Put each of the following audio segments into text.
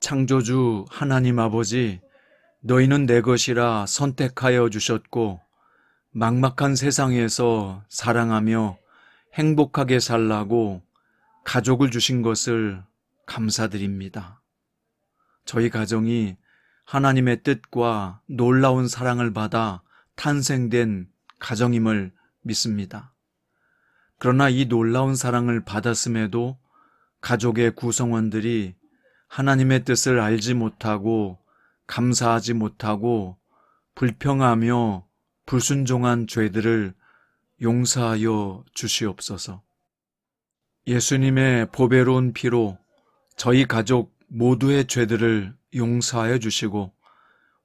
창조주 하나님 아버지, 너희는 내 것이라 선택하여 주셨고 막막한 세상에서 사랑하며 행복하게 살라고 가족을 주신 것을 감사드립니다. 저희 가정이 하나님의 뜻과 놀라운 사랑을 받아 탄생된 가정임을 믿습니다. 그러나 이 놀라운 사랑을 받았음에도 가족의 구성원들이 하나님의 뜻을 알지 못하고 감사하지 못하고 불평하며 불순종한 죄들을 용서하여 주시옵소서. 예수님의 보배로운 피로 저희 가족 모두의 죄들을 용서하여 주시고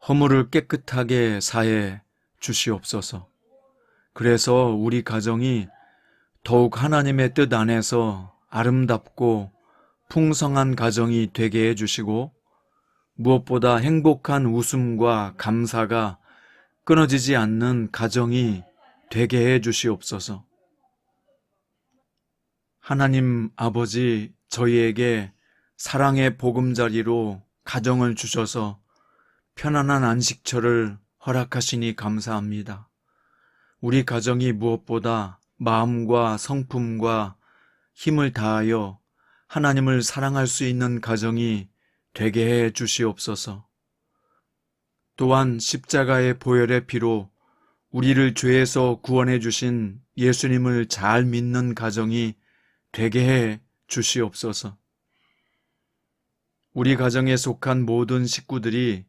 허물을 깨끗하게 사해 주시옵소서. 그래서 우리 가정이 더욱 하나님의 뜻 안에서 아름답고 풍성한 가정이 되게 해주시고 무엇보다 행복한 웃음과 감사가 끊어지지 않는 가정이 되게 해주시옵소서. 하나님 아버지, 저희에게 사랑의 보금자리로 가정을 주셔서 편안한 안식처를 허락하시니 감사합니다. 우리 가정이 무엇보다 마음과 성품과 힘을 다하여 하나님을 사랑할 수 있는 가정이 되게 해 주시옵소서. 또한 십자가의 보혈의 피로 우리를 죄에서 구원해 주신 예수님을 잘 믿는 가정이 되게 해 주시옵소서. 우리 가정에 속한 모든 식구들이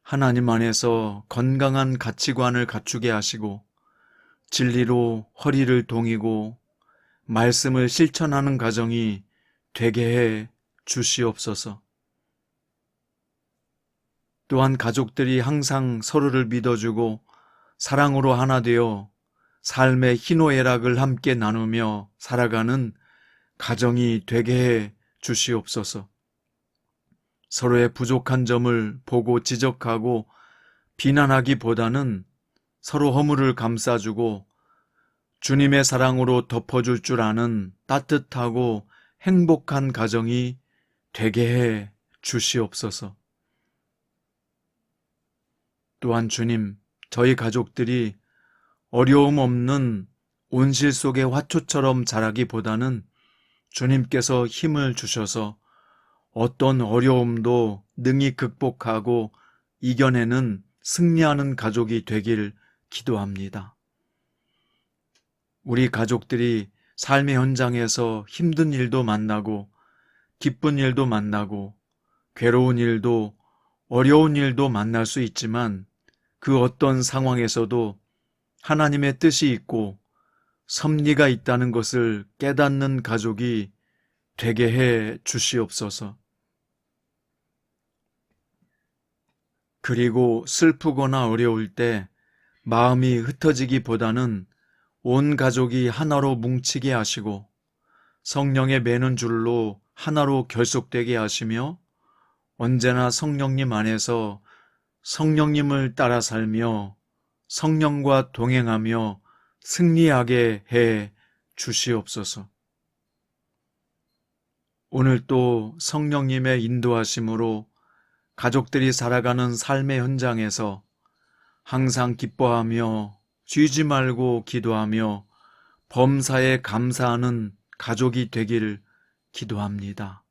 하나님 안에서 건강한 가치관을 갖추게 하시고 진리로 허리를 동이고 말씀을 실천하는 가정이 되게 해 주시옵소서. 또한 가족들이 항상 서로를 믿어주고 사랑으로 하나 되어 삶의 희노애락을 함께 나누며 살아가는 가정이 되게 해 주시옵소서. 서로의 부족한 점을 보고 지적하고 비난하기보다는 서로 허물을 감싸주고 주님의 사랑으로 덮어줄 줄 아는 따뜻하고 행복한 가정이 되게 해 주시옵소서. 또한 주님, 저희 가족들이 어려움 없는 온실 속의 화초처럼 자라기보다는 주님께서 힘을 주셔서 어떤 어려움도 능히 극복하고 이겨내는 승리하는 가족이 되길 기도합니다. 우리 가족들이 삶의 현장에서 힘든 일도 만나고 기쁜 일도 만나고 괴로운 일도 어려운 일도 만날 수 있지만 그 어떤 상황에서도 하나님의 뜻이 있고 섭리가 있다는 것을 깨닫는 가족이 되게 해 주시옵소서. 그리고 슬프거나 어려울 때 마음이 흩어지기보다는 온 가족이 하나로 뭉치게 하시고 성령의 매는 줄로 하나로 결속되게 하시며 언제나 성령님 안에서 성령님을 따라 살며 성령과 동행하며 승리하게 해 주시옵소서. 오늘 또 성령님의 인도하심으로 가족들이 살아가는 삶의 현장에서 항상 기뻐하며 쉬지 말고 기도하며 범사에 감사하는 가족이 되기를 기도합니다.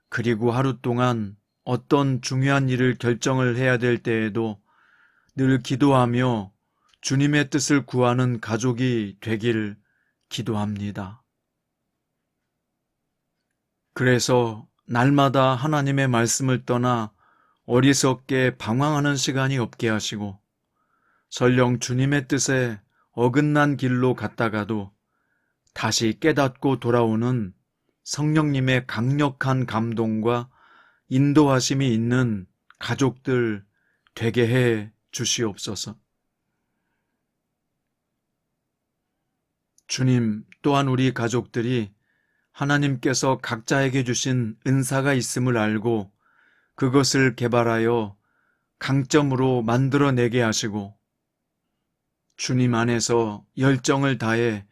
그리고 하루 동안 어떤 중요한 일을 결정을 해야 될 때에도 늘 기도하며 주님의 뜻을 구하는 가족이 되기를 기도합니다. 그래서 날마다 하나님의 말씀을 떠나 어리석게 방황하는 시간이 없게 하시고 설령 주님의 뜻에 어긋난 길로 갔다가도 다시 깨닫고 돌아오는 성령님의 강력한 감동과 인도하심이 있는 가족들 되게 해 주시옵소서. 주님, 또한 우리 가족들이 하나님께서 각자에게 주신 은사가 있음을 알고 그것을 개발하여 강점으로 만들어내게 하시고 주님 안에서 열정을 다해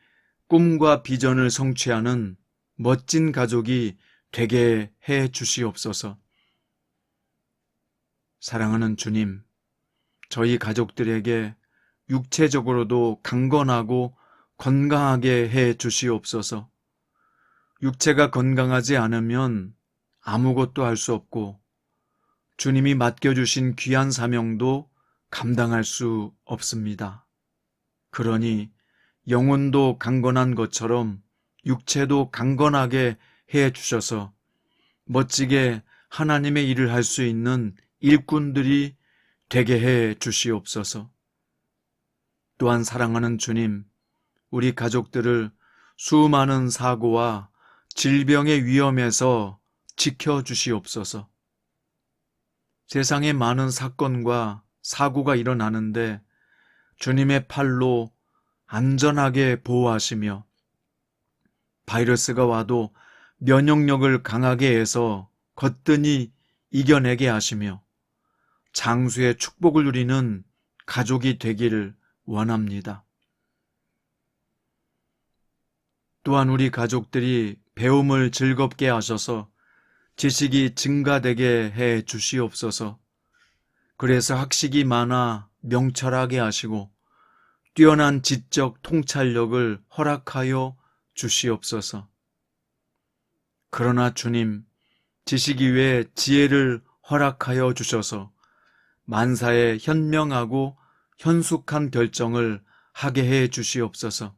꿈과 비전을 성취하는 멋진 가족이 되게 해 주시옵소서. 사랑하는 주님, 저희 가족들에게 육체적으로도 강건하고 건강하게 해 주시옵소서. 육체가 건강하지 않으면 아무것도 할 수 없고 주님이 맡겨주신 귀한 사명도 감당할 수 없습니다. 그러니 영혼도 강건한 것처럼 육체도 강건하게 해 주셔서 멋지게 하나님의 일을 할 수 있는 일꾼들이 되게 해 주시옵소서. 또한 사랑하는 주님, 우리 가족들을 수많은 사고와 질병의 위험에서 지켜주시옵소서. 세상에 많은 사건과 사고가 일어나는데 주님의 팔로 안전하게 보호하시며 바이러스가 와도 면역력을 강하게 해서 거뜬히 이겨내게 하시며 장수의 축복을 누리는 가족이 되기를 원합니다. 또한 우리 가족들이 배움을 즐겁게 하셔서 지식이 증가되게 해 주시옵소서. 그래서 학식이 많아 명철하게 하시고 뛰어난 지적 통찰력을 허락하여 주시옵소서. 그러나 주님, 지식 이외에 지혜를 허락하여 주셔서 만사에 현명하고 현숙한 결정을 하게 해 주시옵소서.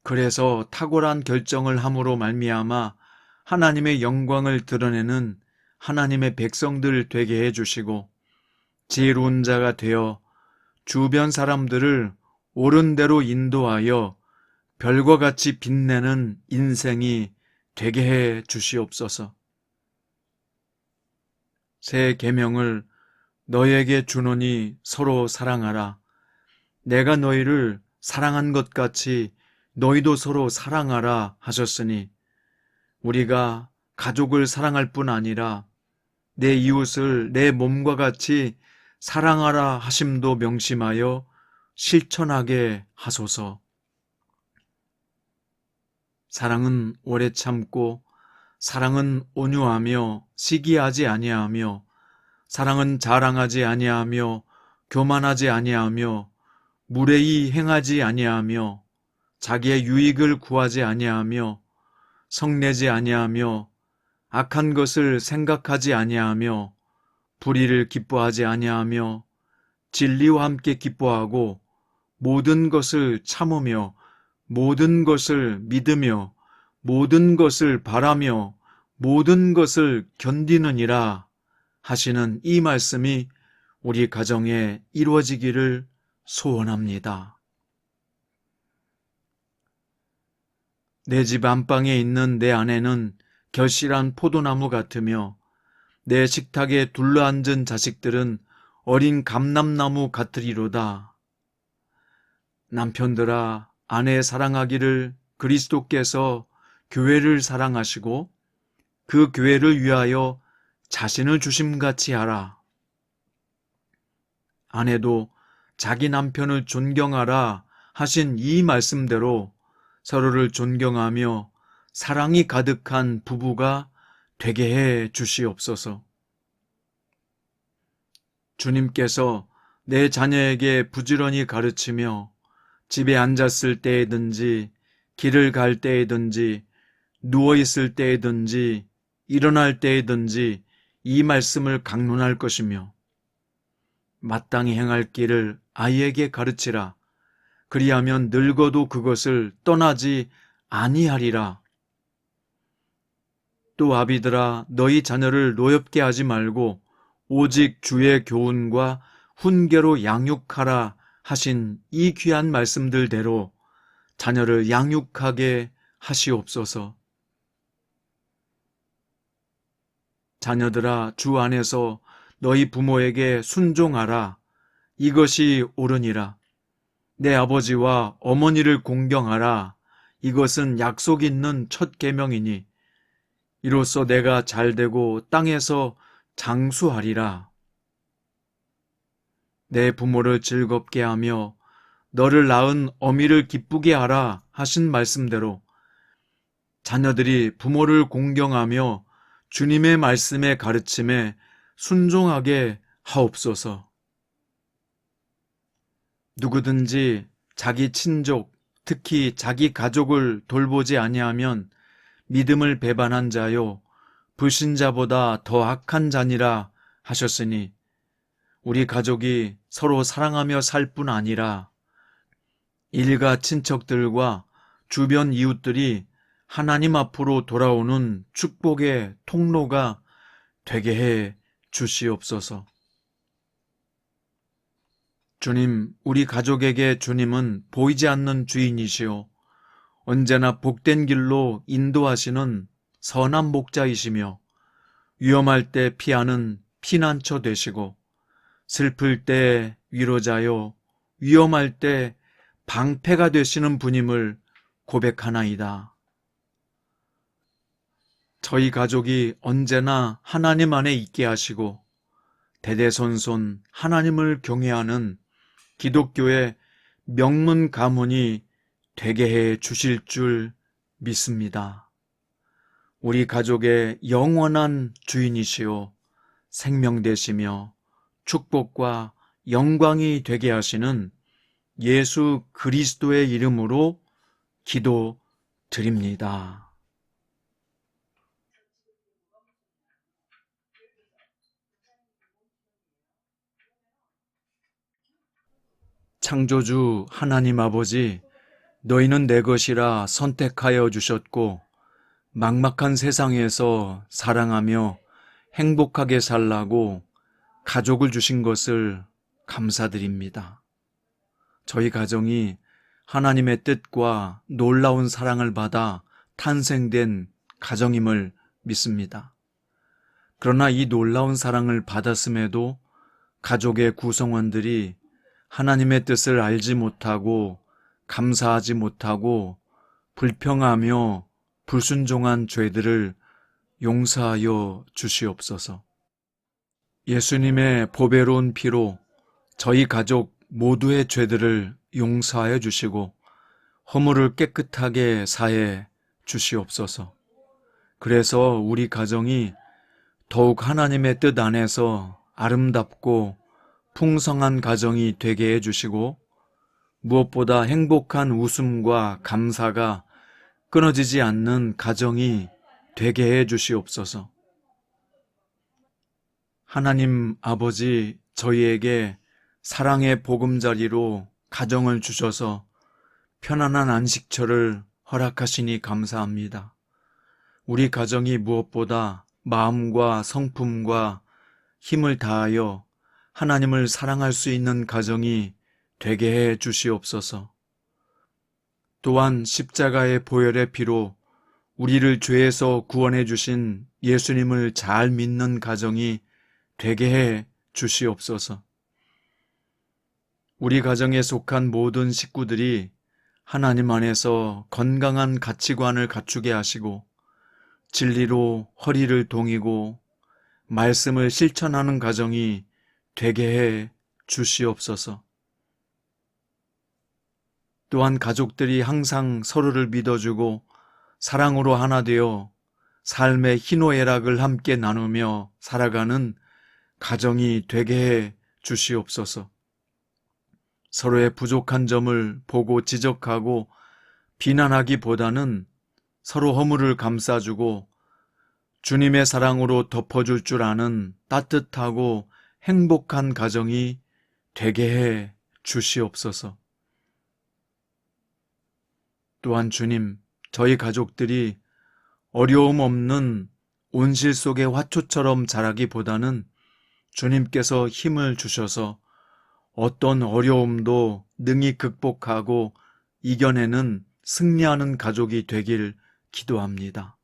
그래서 탁월한 결정을 함으로 말미암아 하나님의 영광을 드러내는 하나님의 백성들 되게 해주시고 지혜로운 자가 되어 주변 사람들을 옳은 대로 인도하여 별과 같이 빛내는 인생이 되게 해 주시옵소서. 새 계명을 너에게 주노니 서로 사랑하라. 내가 너희를 사랑한 것 같이 너희도 서로 사랑하라 하셨으니 우리가 가족을 사랑할 뿐 아니라 내 이웃을 내 몸과 같이 사랑하라 하심도 명심하여 실천하게 하소서. 사랑은 오래 참고 사랑은 온유하며 시기하지 아니하며 사랑은 자랑하지 아니하며 교만하지 아니하며 무례히 행하지 아니하며 자기의 유익을 구하지 아니하며 성내지 아니하며 악한 것을 생각하지 아니하며 불의를 기뻐하지 아니하며 진리와 함께 기뻐하고 모든 것을 참으며 모든 것을 믿으며 모든 것을 바라며 모든 것을 견디느니라 하시는 이 말씀이 우리 가정에 이루어지기를 소원합니다. 내 집 안방에 있는 내 아내는 결실한 포도나무 같으며 내 식탁에 둘러앉은 자식들은 어린 감람나무 같으리로다. 남편들아, 아내 사랑하기를 그리스도께서 교회를 사랑하시고 그 교회를 위하여 자신을 주심같이 하라. 아내도 자기 남편을 존경하라 하신 이 말씀대로 서로를 존경하며 사랑이 가득한 부부가 되게 해 주시옵소서. 주님께서 내 자녀에게 부지런히 가르치며 집에 앉았을 때에든지 길을 갈 때에든지 누워있을 때에든지 일어날 때에든지 이 말씀을 강론할 것이며 마땅히 행할 길을 아이에게 가르치라. 그리하면 늙어도 그것을 떠나지 아니하리라. 또 아비들아, 너희 자녀를 노엽게 하지 말고 오직 주의 교훈과 훈계로 양육하라 하신 이 귀한 말씀들대로 자녀를 양육하게 하시옵소서. 자녀들아, 주 안에서 너희 부모에게 순종하라. 이것이 옳으니라. 내 아버지와 어머니를 공경하라. 이것은 약속 있는 첫 계명이니 이로써 내가 잘되고 땅에서 장수하리라. 내 부모를 즐겁게 하며 너를 낳은 어미를 기쁘게 하라 하신 말씀대로 자녀들이 부모를 공경하며 주님의 말씀에 가르침에 순종하게 하옵소서. 누구든지 자기 친족, 특히 자기 가족을 돌보지 아니하면 믿음을 배반한 자요 불신자보다 더 악한 자니라 하셨으니, 우리 가족이 서로 사랑하며 살 뿐 아니라 일가 친척들과 주변 이웃들이 하나님 앞으로 돌아오는 축복의 통로가 되게 해 주시옵소서. 주님, 우리 가족에게 주님은 보이지 않는 주인이시오 언제나 복된 길로 인도하시는 선한 목자이시며, 위험할 때 피하는 피난처 되시고, 슬플 때 위로자요 위험할 때 방패가 되시는 분임을 고백하나이다. 저희 가족이 언제나 하나님 안에 있게 하시고 대대손손 하나님을 경외하는 기독교의 명문 가문이 되게 해 주실 줄 믿습니다. 우리 가족의 영원한 주인이시오 생명 되시며 축복과 영광이 되게 하시는 예수 그리스도의 이름으로 기도드립니다. 창조주 하나님 아버지, 너희는 내 것이라 선택하여 주셨고 막막한 세상에서 사랑하며 행복하게 살라고 가족을 주신 것을 감사드립니다. 저희 가정이 하나님의 뜻과 놀라운 사랑을 받아 탄생된 가정임을 믿습니다. 그러나 이 놀라운 사랑을 받았음에도 가족의 구성원들이 하나님의 뜻을 알지 못하고 감사하지 못하고 불평하며 불순종한 죄들을 용서하여 주시옵소서. 예수님의 보배로운 피로 저희 가족 모두의 죄들을 용서하여 주시고 허물을 깨끗하게 사해 주시옵소서. 그래서 우리 가정이 더욱 하나님의 뜻 안에서 아름답고 풍성한 가정이 되게 해주시고 무엇보다 행복한 웃음과 감사가 끊어지지 않는 가정이 되게 해주시옵소서. 하나님 아버지, 저희에게 사랑의 보금자리로 가정을 주셔서 편안한 안식처를 허락하시니 감사합니다. 우리 가정이 무엇보다 마음과 성품과 힘을 다하여 하나님을 사랑할 수 있는 가정이 되게 해 주시옵소서. 또한 십자가의 보혈의 피로 우리를 죄에서 구원해 주신 예수님을 잘 믿는 가정이 되게 해 주시옵소서. 우리 가정에 속한 모든 식구들이 하나님 안에서 건강한 가치관을 갖추게 하시고 진리로 허리를 동이고 말씀을 실천하는 가정이 되게 해 주시옵소서. 또한 가족들이 항상 서로를 믿어주고 사랑으로 하나 되어 삶의 희노애락을 함께 나누며 살아가는 가정이 되게 해 주시옵소서. 서로의 부족한 점을 보고 지적하고 비난하기보다는 서로 허물을 감싸주고 주님의 사랑으로 덮어줄 줄 아는 따뜻하고 행복한 가정이 되게 해 주시옵소서. 또한 주님, 저희 가족들이 어려움 없는 온실 속의 화초처럼 자라기보다는 주님께서 힘을 주셔서 어떤 어려움도 능히 극복하고 이겨내는 승리하는 가족이 되길 기도합니다.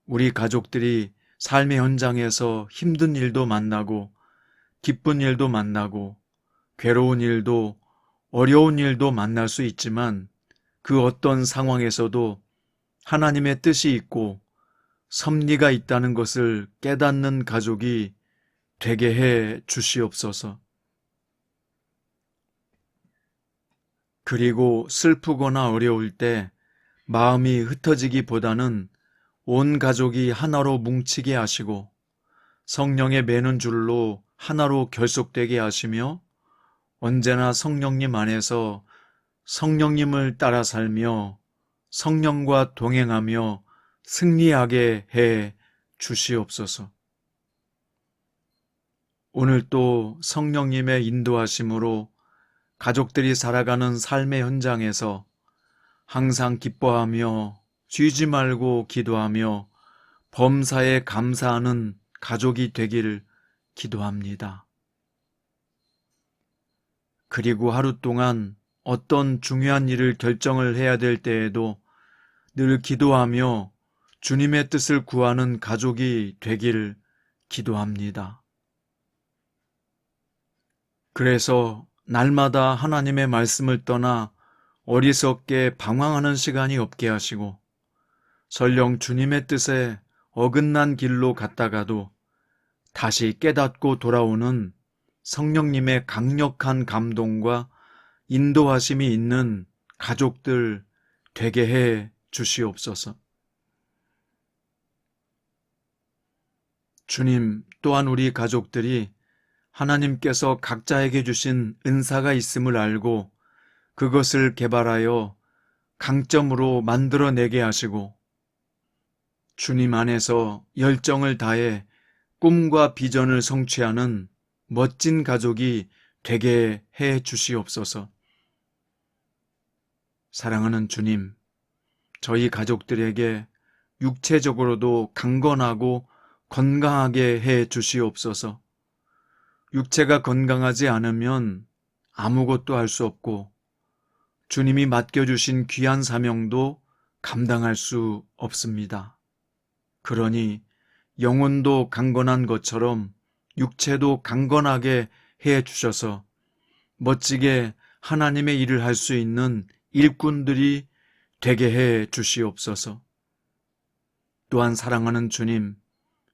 우리 가족들이 삶의 현장에서 힘든 일도 만나고 기쁜 일도 만나고 괴로운 일도 어려운 일도 만날 수 있지만 그 어떤 상황에서도 하나님의 뜻이 있고 섭리가 있다는 것을 깨닫는 가족이 되게 해 주시옵소서. 그리고 슬프거나 어려울 때 마음이 흩어지기보다는 온 가족이 하나로 뭉치게 하시고 성령의 매는 줄로 하나로 결속되게 하시며 언제나 성령님 안에서 성령님을 따라 살며 성령과 동행하며 승리하게 해 주시옵소서. 오늘 또 성령님의 인도하심으로 가족들이 살아가는 삶의 현장에서 항상 기뻐하며 쉬지 말고 기도하며 범사에 감사하는 가족이 되기를 기도합니다. 그리고 하루 동안 어떤 중요한 일을 결정을 해야 될 때에도 늘 기도하며 주님의 뜻을 구하는 가족이 되기를 기도합니다. 그래서 날마다 하나님의 말씀을 떠나 어리석게 방황하는 시간이 없게 하시고 설령 주님의 뜻에 어긋난 길로 갔다가도 다시 깨닫고 돌아오는 성령님의 강력한 감동과 인도하심이 있는 가족들 되게 해 주시옵소서. 주님, 또한 우리 가족들이 하나님께서 각자에게 주신 은사가 있음을 알고 그것을 개발하여 강점으로 만들어내게 하시고 주님 안에서 열정을 다해 꿈과 비전을 성취하는 멋진 가족이 되게 해 주시옵소서. 사랑하는 주님, 저희 가족들에게 육체적으로도 강건하고 건강하게 해 주시옵소서. 육체가 건강하지 않으면 아무것도 할 수 없고 주님이 맡겨주신 귀한 사명도 감당할 수 없습니다. 그러니 영혼도 강건한 것처럼 육체도 강건하게 해 주셔서 멋지게 하나님의 일을 할 수 있는 일꾼들이 되게 해 주시옵소서. 또한 사랑하는 주님,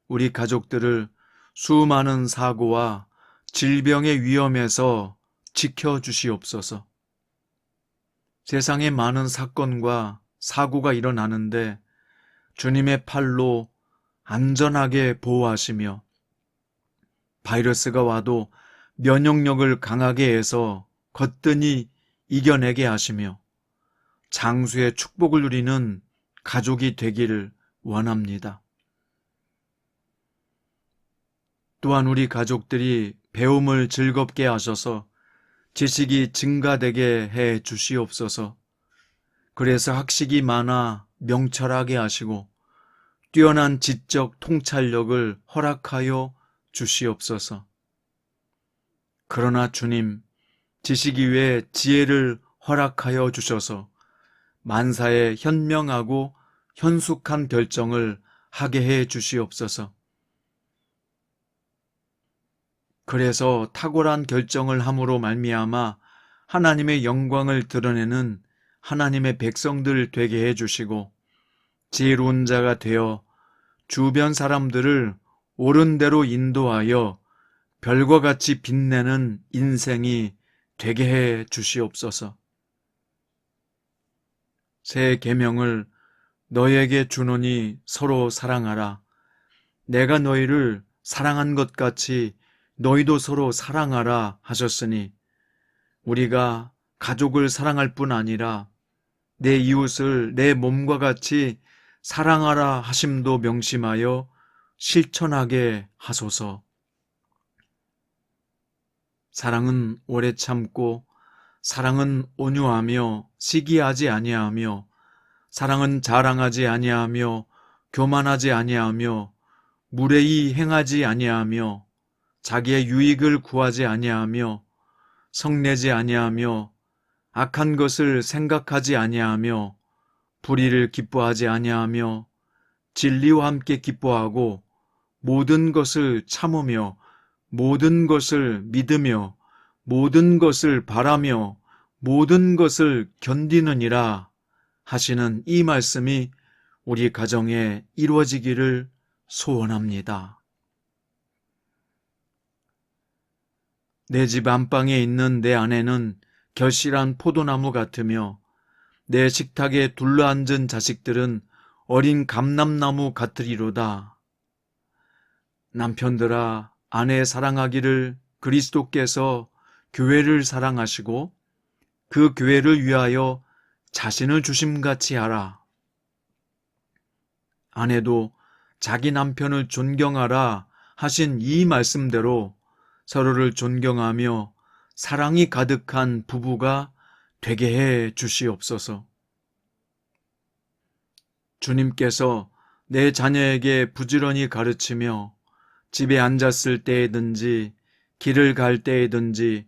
우리 가족들을 수많은 사고와 질병의 위험에서 지켜주시옵소서. 세상에 많은 사건과 사고가 일어나는데 주님의 팔로 안전하게 보호하시며 바이러스가 와도 면역력을 강하게 해서 거뜬히 이겨내게 하시며 장수의 축복을 누리는 가족이 되기를 원합니다. 또한 우리 가족들이 배움을 즐겁게 하셔서 지식이 증가되게 해 주시옵소서. 그래서 학식이 많아 명철하게 하시고 뛰어난 지적 통찰력을 허락하여 주시옵소서. 그러나 주님, 지식 이외에 지혜를 허락하여 주셔서 만사에 현명하고 현숙한 결정을 하게 해 주시옵소서. 그래서 탁월한 결정을 함으로 말미암아 하나님의 영광을 드러내는 하나님의 백성들 되게 해주시고 지혜로운 자가 되어 주변 사람들을 옳은 대로 인도하여 별과 같이 빛내는 인생이 되게 해 주시옵소서. 새 계명을 너에게 주노니 서로 사랑하라. 내가 너희를 사랑한 것 같이 너희도 서로 사랑하라 하셨으니 우리가 가족을 사랑할 뿐 아니라 내 이웃을 내 몸과 같이 사랑하라 하심도 명심하여 실천하게 하소서. 사랑은 오래 참고 사랑은 온유하며 시기하지 아니하며 사랑은 자랑하지 아니하며 교만하지 아니하며 무례히 행하지 아니하며 자기의 유익을 구하지 아니하며 성내지 아니하며 악한 것을 생각하지 아니하며 불의를 기뻐하지 아니하며 진리와 함께 기뻐하고 모든 것을 참으며 모든 것을 믿으며 모든 것을 바라며 모든 것을 견디느니라 하시는 이 말씀이 우리 가정에 이루어지기를 소원합니다. 내 집 안방에 있는 내 아내는 결실한 포도나무 같으며 내 식탁에 둘러앉은 자식들은 어린 감람나무 같으리로다. 남편들아, 아내 사랑하기를 그리스도께서 교회를 사랑하시고 그 교회를 위하여 자신을 주심같이 하라. 아내도 자기 남편을 존경하라 하신 이 말씀대로 서로를 존경하며 사랑이 가득한 부부가 되게 해 주시옵소서. 주님께서 내 자녀에게 부지런히 가르치며 집에 앉았을 때에든지 길을 갈 때에든지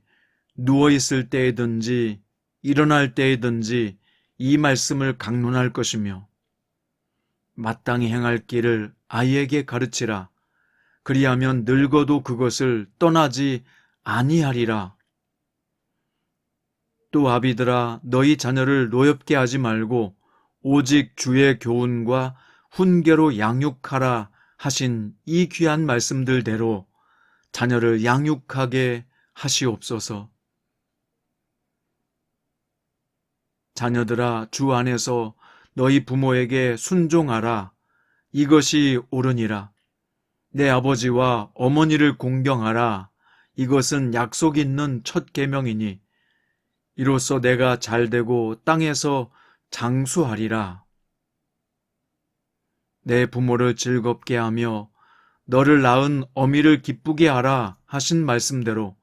누워있을 때에든지 일어날 때에든지 이 말씀을 강론할 것이며 마땅히 행할 길을 아이에게 가르치라. 그리하면 늙어도 그것을 떠나지 아니하리라. 또 아비들아, 너희 자녀를 노엽게 하지 말고 오직 주의 교훈과 훈계로 양육하라 하신 이 귀한 말씀들대로 자녀를 양육하게 하시옵소서. 자녀들아, 주 안에서 너희 부모에게 순종하라. 이것이 옳으니라. 내 아버지와 어머니를 공경하라. 이것은 약속 있는 첫 계명이니 이로써 내가 잘되고 땅에서 장수하리라. 내 부모를 즐겁게 하며 너를 낳은 어미를 기쁘게 하라 하신 말씀대로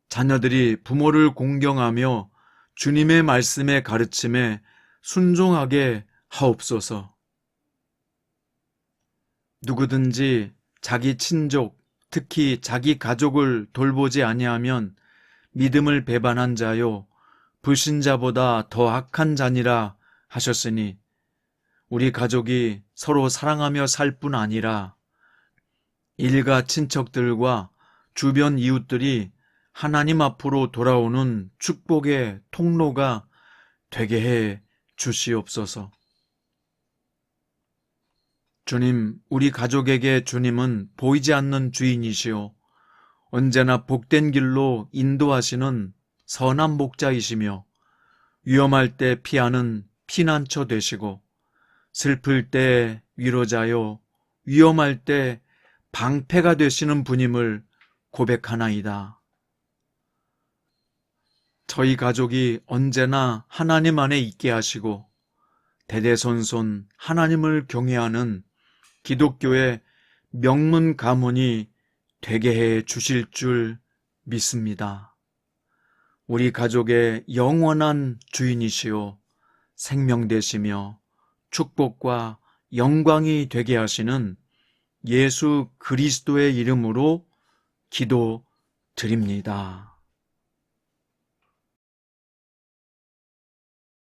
자녀들이 부모를 공경하며 주님의 말씀에 가르침에 순종하게 하옵소서. 누구든지 자기 친족, 특히 자기 가족을 돌보지 아니하면 믿음을 배반한 자요 불신자보다 더 악한 자니라 하셨으니 우리 가족이 서로 사랑하며 살 뿐 아니라 일가 친척들과 주변 이웃들이 하나님 앞으로 돌아오는 축복의 통로가 되게 해 주시옵소서. 주님, 우리 가족에게 주님은 보이지 않는 주인이시오. 언제나 복된 길로 인도하시는 선한 목자이시며 위험할 때 피하는 피난처 되시고 슬플 때 위로자요 위험할 때 방패가 되시는 분임을 고백하나이다. 저희 가족이 언제나 하나님 안에 있게 하시고 대대손손 하나님을 경외하는 기독교의 명문 가문이 되게 해 주실 줄 믿습니다. 우리 가족의 영원한 주인이시오 생명 되시며 축복과 영광이 되게 하시는 예수 그리스도의 이름으로 기도드립니다.